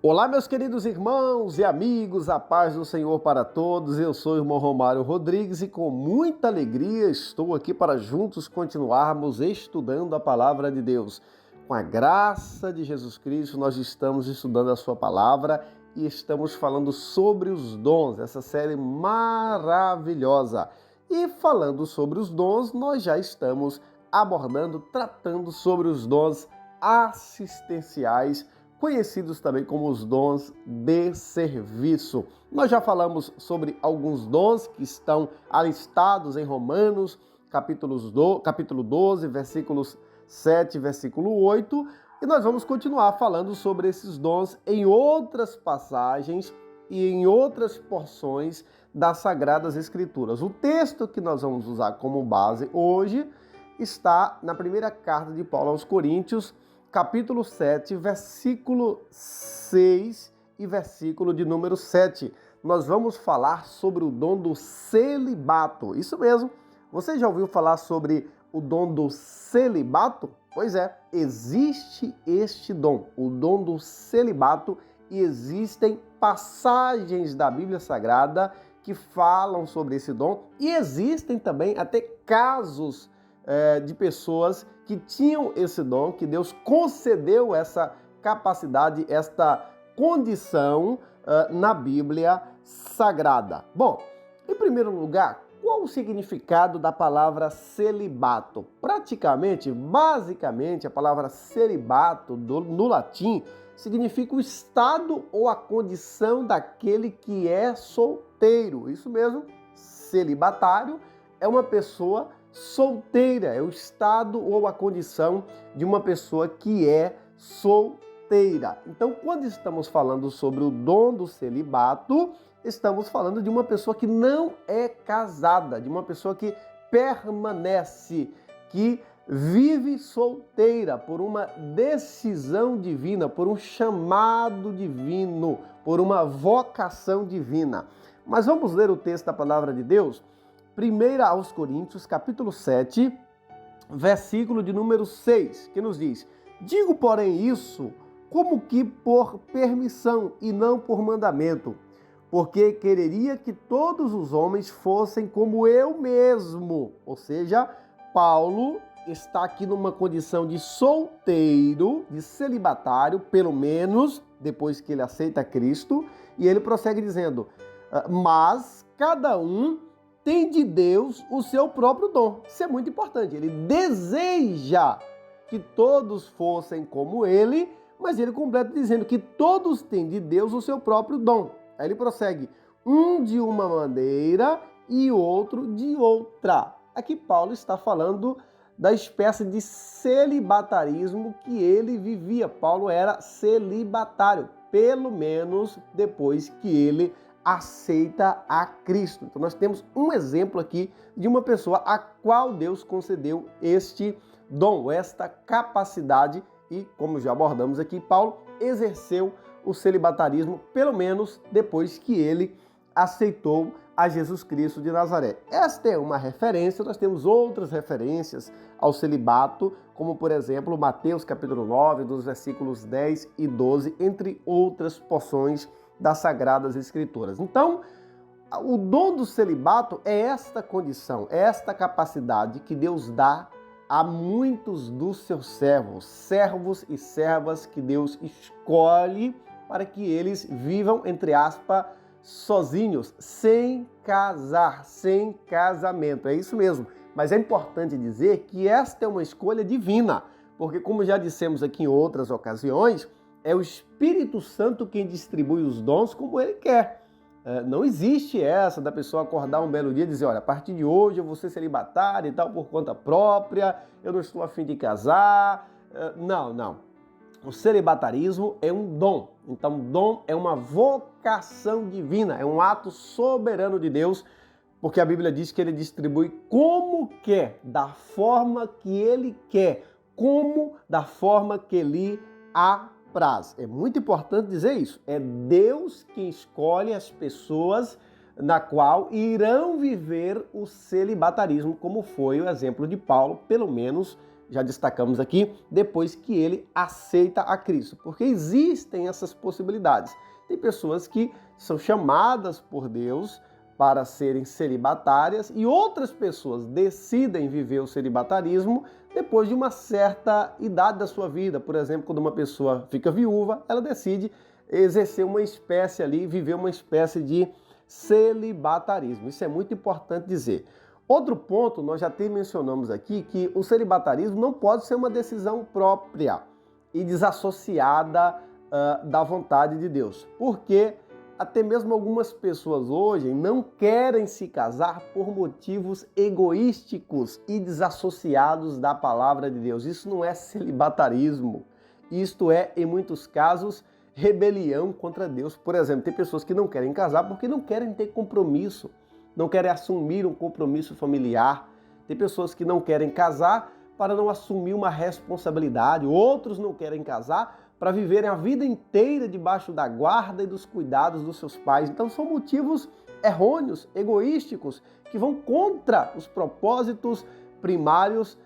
Olá, meus queridos irmãos e amigos, a paz do Senhor para todos. Eu sou o irmão Romário Rodrigues e com muita alegria estou aqui para juntos continuarmos estudando a palavra de Deus. Com a graça de Jesus Cristo, nós estamos estudando a sua palavra e estamos falando sobre os dons, essa série maravilhosa. E falando sobre os dons, nós já estamos tratando sobre os dons assistenciais, conhecidos também como os dons de serviço. Nós já falamos sobre alguns dons que estão alistados em Romanos, capítulo 12, versículos 7 e versículo 8, e nós vamos continuar falando sobre esses dons em outras passagens e em outras porções das Sagradas Escrituras. O texto que nós vamos usar como base hoje está na primeira carta de Paulo aos Coríntios, capítulo 7, versículo 6 e versículo de número 7. Nós vamos falar sobre o dom do celibato. Isso mesmo. Você já ouviu falar sobre o dom do celibato? Pois é, existe este dom, o dom do celibato, e existem passagens da Bíblia Sagrada que falam sobre esse dom, e existem também até casos de pessoas que tinham esse dom, que Deus concedeu essa capacidade, esta condição na Bíblia Sagrada. Bom, em primeiro lugar, qual o significado da palavra celibato? Basicamente, a palavra celibato no latim significa o estado ou a condição daquele que é solteiro. Isso mesmo, celibatário é uma pessoa solteira, é o estado ou a condição de uma pessoa que é solteira. Então, quando estamos falando sobre o dom do celibato, estamos falando de uma pessoa que não é casada, de uma pessoa que permanece, que vive solteira por uma decisão divina, por um chamado divino, por uma vocação divina. Mas vamos ler o texto da palavra de Deus? 1 aos Coríntios, capítulo 7, versículo de número 6, que nos diz: digo, porém, isso como que por permissão e não por mandamento, porque quereria que todos os homens fossem como eu mesmo. Ou seja, Paulo está aqui numa condição de solteiro, de celibatário, pelo menos depois que ele aceita Cristo, e ele prossegue dizendo: mas cada um tem de Deus o seu próprio dom. Isso é muito importante. Ele deseja que todos fossem como ele, mas ele completa dizendo que todos têm de Deus o seu próprio dom. Aí ele prossegue: um de uma maneira e outro de outra. Aqui Paulo está falando da espécie de celibatarismo que ele vivia. Paulo era celibatário, pelo menos depois que ele aceita a Cristo. Então nós temos um exemplo aqui de uma pessoa a qual Deus concedeu este dom, esta capacidade, e como já abordamos aqui, Paulo exerceu o celibatarismo pelo menos depois que ele aceitou a Jesus Cristo de Nazaré. Esta é uma referência, nós temos outras referências ao celibato, como por exemplo Mateus capítulo 9, dos versículos 10 e 12, entre outras porções das Sagradas Escrituras. Então, o dom do celibato é esta condição, é esta capacidade que Deus dá a muitos dos seus servos e servas que Deus escolhe para que eles vivam, entre aspas, sozinhos, sem casar, sem casamento. É isso mesmo. Mas é importante dizer que esta é uma escolha divina, porque como já dissemos aqui em outras ocasiões, é o Espírito Santo quem distribui os dons como ele quer. Não existe essa da pessoa acordar um belo dia e dizer: olha, a partir de hoje eu vou ser celibatário e tal, por conta própria, eu não estou a fim de casar. Não. O celibatarismo é um dom. Então, dom é uma vocação divina, é um ato soberano de Deus, porque a Bíblia diz que ele distribui como quer, da forma que ele quer, da forma que lhe apraz. É muito importante dizer isso. É Deus quem escolhe as pessoas na qual irão viver o celibatarismo, como foi o exemplo de Paulo, pelo menos já destacamos aqui, depois que ele aceita a Cristo. Porque existem essas possibilidades. Tem pessoas que são chamadas por Deus para serem celibatárias e outras pessoas decidem viver o celibatarismo depois de uma certa idade da sua vida. Por exemplo, quando uma pessoa fica viúva, ela decide exercer uma espécie ali, viver uma espécie de celibatarismo. Isso é muito importante dizer. Outro ponto, nós já até mencionamos aqui, que o celibatarismo não pode ser uma decisão própria e desassociada da vontade de Deus. Porque até mesmo algumas pessoas hoje não querem se casar por motivos egoísticos e desassociados da palavra de Deus. Isso não é celibatarismo. Isto é, em muitos casos, rebelião contra Deus. Por exemplo, tem pessoas que não querem casar porque não querem ter compromisso, não querem assumir um compromisso familiar. Tem pessoas que não querem casar para não assumir uma responsabilidade. Outros não querem casar para viverem a vida inteira debaixo da guarda e dos cuidados dos seus pais. Então são motivos errôneos, egoísticos, que vão contra os propósitos primários,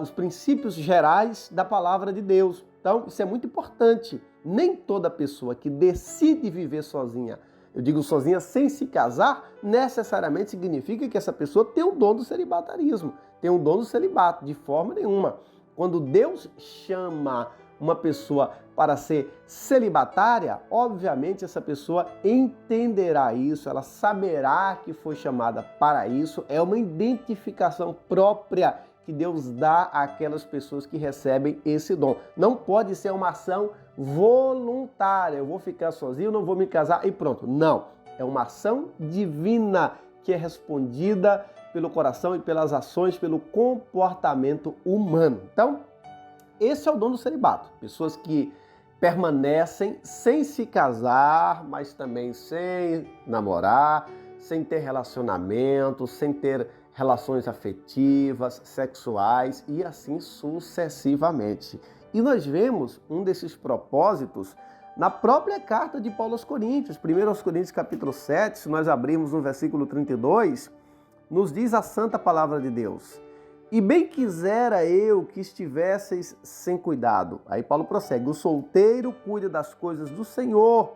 os princípios gerais da palavra de Deus. Então isso é muito importante. Nem toda pessoa que decide viver sozinha, eu digo sozinha sem se casar, necessariamente significa que essa pessoa tem o dom do celibatarismo, tem o dom do celibato, de forma nenhuma. Quando Deus chama uma pessoa para ser celibatária, obviamente essa pessoa entenderá isso, ela saberá que foi chamada para isso, é uma identificação própria que Deus dá àquelas pessoas que recebem esse dom. Não pode ser uma ação voluntária, eu vou ficar sozinho, não vou me casar e pronto. Não, é uma ação divina que é respondida pelo coração e pelas ações, pelo comportamento humano. Então, esse é o dom do celibato. Pessoas que permanecem sem se casar, mas também sem namorar, sem ter relacionamento, sem ter relações afetivas, sexuais e assim sucessivamente. E nós vemos um desses propósitos na própria carta de Paulo aos Coríntios. 1 aos Coríntios capítulo 7, se nós abrirmos no versículo 32, nos diz a santa palavra de Deus: e bem quisera eu que estivesseis sem cuidado. Aí Paulo prossegue: o solteiro cuida das coisas do Senhor,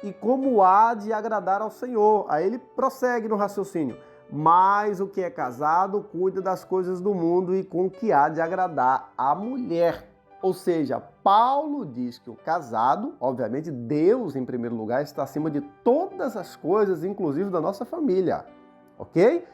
e como há de agradar ao Senhor. Aí ele prossegue no raciocínio: mas o que é casado cuida das coisas do mundo e com que há de agradar a mulher. Ou seja, Paulo diz que o casado, obviamente Deus em primeiro lugar, está acima de todas as coisas, inclusive da nossa família, ok?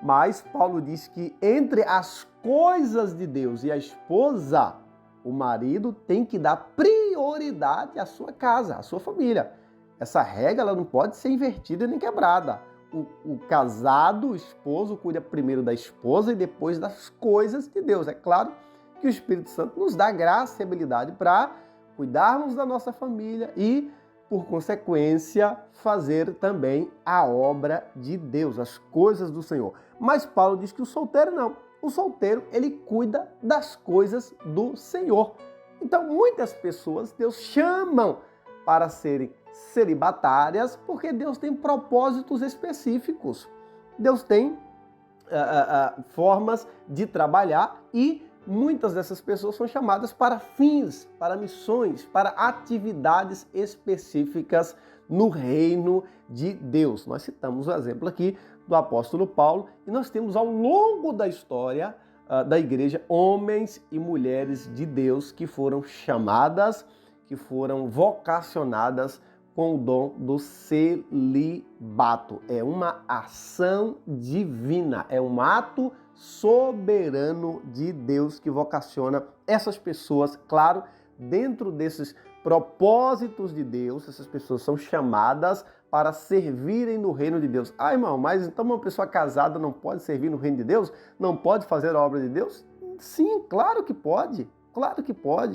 Mas Paulo diz que entre as coisas de Deus e a esposa, o marido tem que dar prioridade à sua casa, à sua família. Essa regra ela não pode ser invertida nem quebrada. O casado, o esposo, cuida primeiro da esposa e depois das coisas de Deus. É claro que o Espírito Santo nos dá graça e habilidade para cuidarmos da nossa família e, por consequência, fazer também a obra de Deus, as coisas do Senhor. Mas Paulo diz que o solteiro não. O solteiro, ele cuida das coisas do Senhor. Então, muitas pessoas Deus chamam para serem celibatárias porque Deus tem propósitos específicos. Deus tem formas de trabalhar e muitas dessas pessoas são chamadas para fins, para missões, para atividades específicas no reino de Deus. Nós citamos o exemplo aqui do apóstolo Paulo e nós temos ao longo da história da igreja homens e mulheres de Deus que foram chamadas, que foram vocacionadas com o dom do celibato. É uma ação divina, é um ato soberano de Deus que vocaciona essas pessoas, claro, dentro desses propósitos de Deus. Essas pessoas são chamadas para servirem no reino de Deus. Ah, irmão, mas então uma pessoa casada não pode servir no reino de Deus? Não pode fazer a obra de Deus? Sim, claro que pode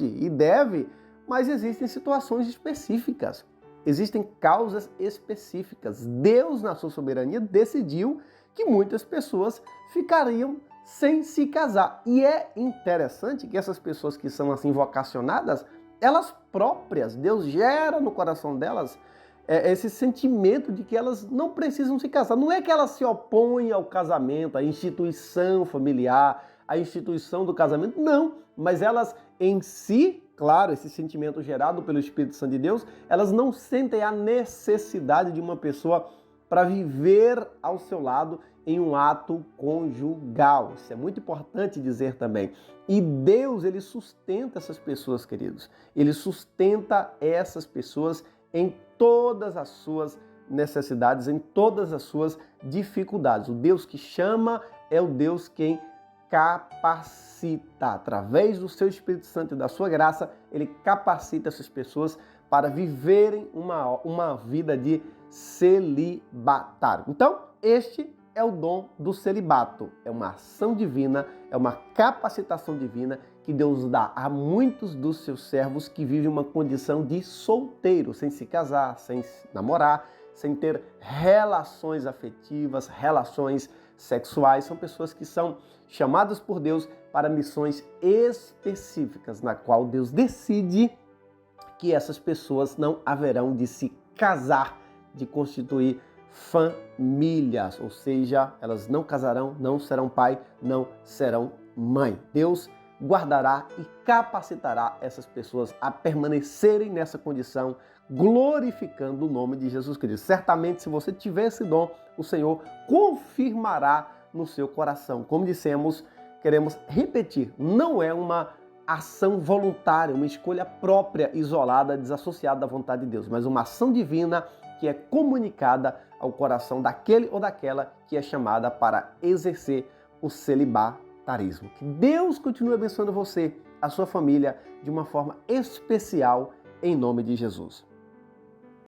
e deve, mas existem situações específicas. Existem causas específicas. Deus, na sua soberania, decidiu que muitas pessoas ficariam sem se casar. E é interessante que essas pessoas que são assim vocacionadas, elas próprias, Deus gera no coração delas esse sentimento de que elas não precisam se casar. Não é que elas se opõem ao casamento, à instituição familiar, a instituição do casamento, não, mas elas em si, claro, esse sentimento gerado pelo Espírito Santo de Deus, elas não sentem a necessidade de uma pessoa para viver ao seu lado em um ato conjugal. Isso é muito importante dizer também. E Deus, ele sustenta essas pessoas, queridos. Ele sustenta essas pessoas em todas as suas necessidades, em todas as suas dificuldades. O Deus que chama é o Deus quem capacita. Através do seu Espírito Santo e da sua graça, ele capacita essas pessoas para viverem uma vida de celibatário. Então, este é o dom do celibato. É uma ação divina, é uma capacitação divina que Deus dá a muitos dos seus servos que vivem uma condição de solteiro, sem se casar, sem namorar, sem ter relações afetivas, relações sexuais. São pessoas que são chamadas por Deus para missões específicas, na qual Deus decide que essas pessoas não haverão de se casar, de constituir famílias, ou seja, elas não casarão, não serão pai, não serão mãe. Deus guardará e capacitará essas pessoas a permanecerem nessa condição, glorificando o nome de Jesus Cristo. Certamente, se você tiver esse dom, o Senhor confirmará no seu coração. Como dissemos, queremos repetir, não é uma ação voluntária, uma escolha própria, isolada, desassociada da vontade de Deus, mas uma ação divina que é comunicada ao coração daquele ou daquela que é chamada para exercer o celibatarismo. Que Deus continue abençoando você, a sua família, de uma forma especial, em nome de Jesus.